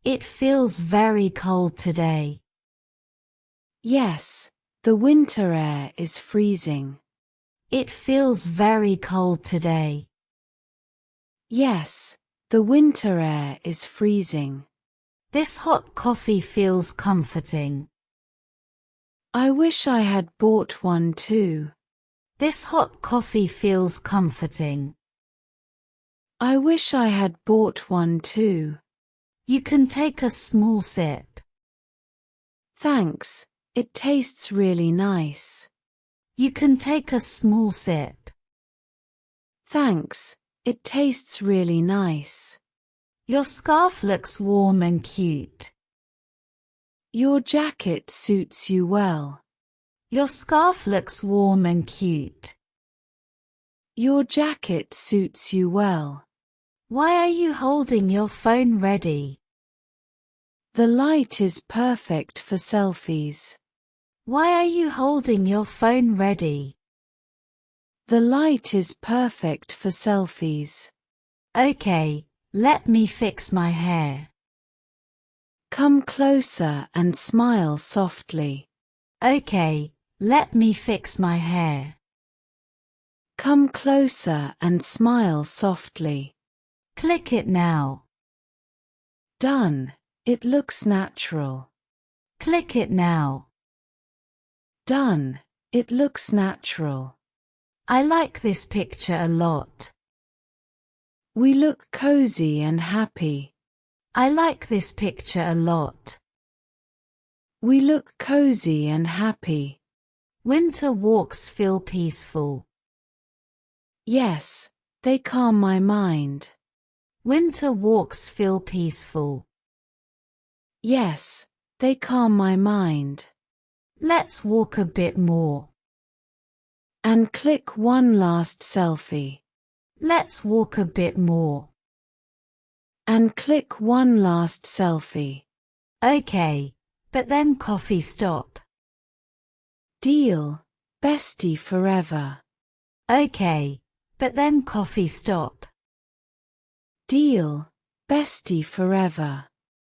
It feels very cold today. Yes, the winter air is freezing. It feels very cold today. Yes, the winter air is freezing. This hot coffee feels comforting. I wish I had bought one too. This hot coffee feels comforting. I wish I had bought one too. You can take a small sip. Thanks, it tastes really nice. You can take a small sip. Thanks, it tastes really nice. Your scarf looks warm and cute. Your jacket suits you well. Your scarf looks warm and cute. Your jacket suits you well. Why are you holding your phone ready? The light is perfect for selfies. Why are you holding your phone ready? The light is perfect for selfies. Okay, let me fix my hair. Come closer and smile softly. Okay, let me fix my hair. Come closer and smile softly. Click it now. Done. It looks natural. Click it now. Done. It looks natural. I like this picture a lot. We look cozy and happy. I like this picture a lot. We look cozy and happy. Winter walks feel peaceful. Yes, they calm my mind. Winter walks feel peaceful. Yes, they calm my mind. Let's walk a bit more. And click one last selfie. Let's walk a bit more. And click one last selfie. Okay, but then coffee stop. Deal. Bestie forever. Okay, but then coffee stop. Deal. Bestie forever.